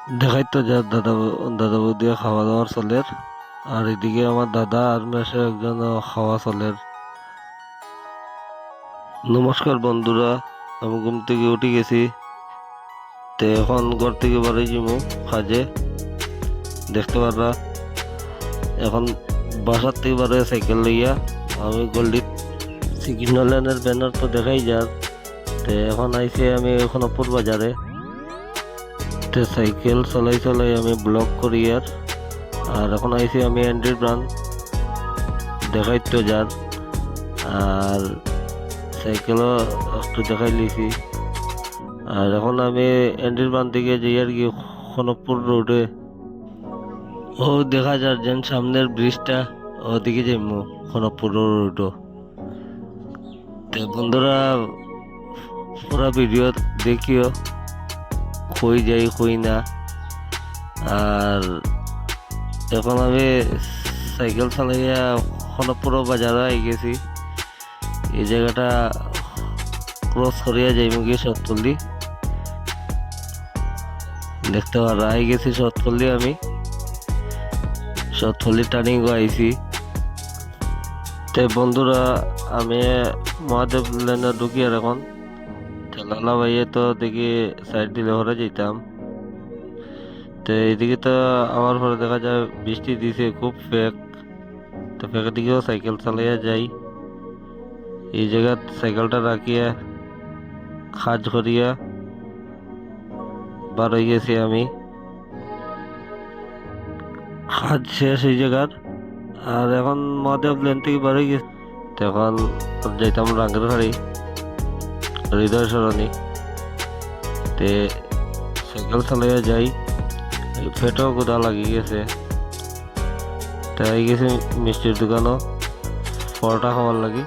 দেখাই তো যা দাদা দাদা বৌদি খাওয়া দাওয়ার চলের। আর এদিকে আমার দাদা আর মেসে একজন খাওয়া চলের। নমস্কার বন্ধুরা, আমি ঘুম থেকে উঠে গেছি। তো এখন ঘর থেকে বাড়ি যাবো কাজে। দেখতে পারবা এখন বাসার থেকে বারে সাইকেল লইয়া আমি গল্লিত সিগন্যাল লাইনের ব্যানার তো দেখাই যার। তো এখন আইসি আমি খনপুর বাজারে। তো সাইকেল চলাই চলাই আমি ব্লক করি আর এখন আইসি আমি অ্যান্ড্রয়েড ব্রান্ড দেখাই তো যার। আর সাইকেলও একটু দেখাই লিছি। আর এখন আমি অ্যান্ড্রয়েড ব্রান্ড দিকে যাই আর কি, খনপুর রোডে। ও দেখা যার যেন সামনের ব্রিজটা, ওদিকে যাইমু খনপুর রোডও। তো বন্ধুরা পুরা ভিডিও দেখিও, কই যাই কই না। আর এখন আমি সাইকেল চালাইয়া খনপুর বাজারে আই গেছি। এই জায়গাটা ক্রস করিয়া যাইমু গিয়ে সৎপল্লী। দেখতে পারা আই গেছি সৎপল্লী, আমি সৎপল্লী টার্নিং আইছি। তো বন্ধুরা আমি মহাদেব লেনে ঢুকি আর এখন ঠেলা বাইয়ে তো দেখি সাইড দিলে হরে যেতাম। তো এইদিকে তো আমার পরে দেখা যায় বৃষ্টি দিছে খুব ফেক। তো ফেকের দিকেও সাইকেল চালাইয়া যাই। এই জায়গায় সাইকেলটা রাখিয়া কাজ করিয়া বার হয়ে গেছি আমি। কাজ শেষ এই জায়গার। আর এখন মহাদেব লেন থেকে বার হয়ে গেছি। তো এখন যাইতাম রাঙ্গের হাড়ি, হৃদয় সরণি। তে সাইকেল চালাইয়া যাই, পেটও কোদা লাগি গেছে। তাই গেছি মিষ্টির দোকানও পরোটা খাওয়ার লাগি।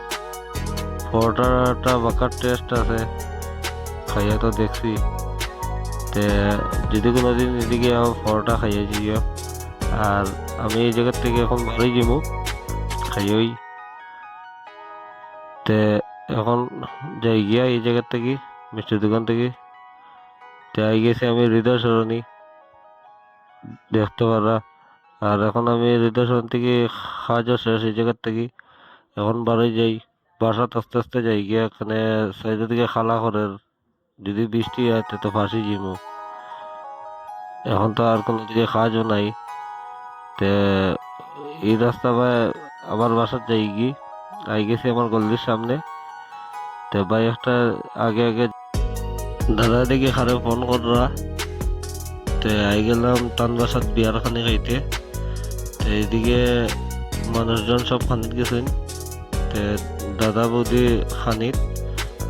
পরোটাটা বাঁকার টেস্ট আছে, খাইয়া তো দেখছি। তে যদি কোনোদিন এদিকে পরোটা খাইয়ে যাইও। আর আমি এই জায়গার থেকে এখন বাড়ি যাবো খাইই। তে এখন যাই গিয়া এই জায়গার থেকে মিষ্টির দোকান থেকে। তাই গেছি আমি হৃদয় সরণি, দেখতে পারা। আর এখন আমি হৃদয় সরণ থেকে খাওয়া শেষ এই জায়গার থেকে। এখন বাড়ি যাই, বাসাত আস্তে আস্তে যাই গিয়া এখানে সাইডের দিকে খালা করে। যদি বৃষ্টি হয় তো ফাঁসি যাবো। এখন তো আর কোনো দিকে কাজও নাই। তে এই রাস্তা ভাই আমার বাসার যাই গি আই গেছি আমার গল্লির সামনে। তো ভাই একটা আগে আগে দাদা দেখি খারে ফোন কররা। তো আই গেলাম টান বাসাত বিয়ার খানি খাইতে। তো এইদিকে মানুষজন সব খানিত গেছেন। তে দাদা বৌদি খানিত।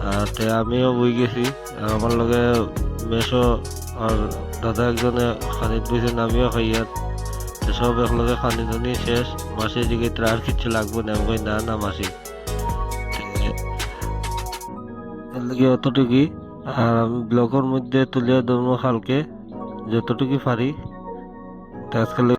আর তে আমিও বই গেছি, আর আমার লগে মেশো আর দাদা একজনে খানিত বইছেন, আমিও খাইয়ার। সব একলগে খানি টানি শেষ। মাসি দিকে আর কিছু লাগবে না, আমি কই না না মাসি। এর লাগে অতটুকুই। আর আমি ব্লগের মধ্যে তুলিয়া ধরবো কালকে যতটুকু পারি। তো আজকাল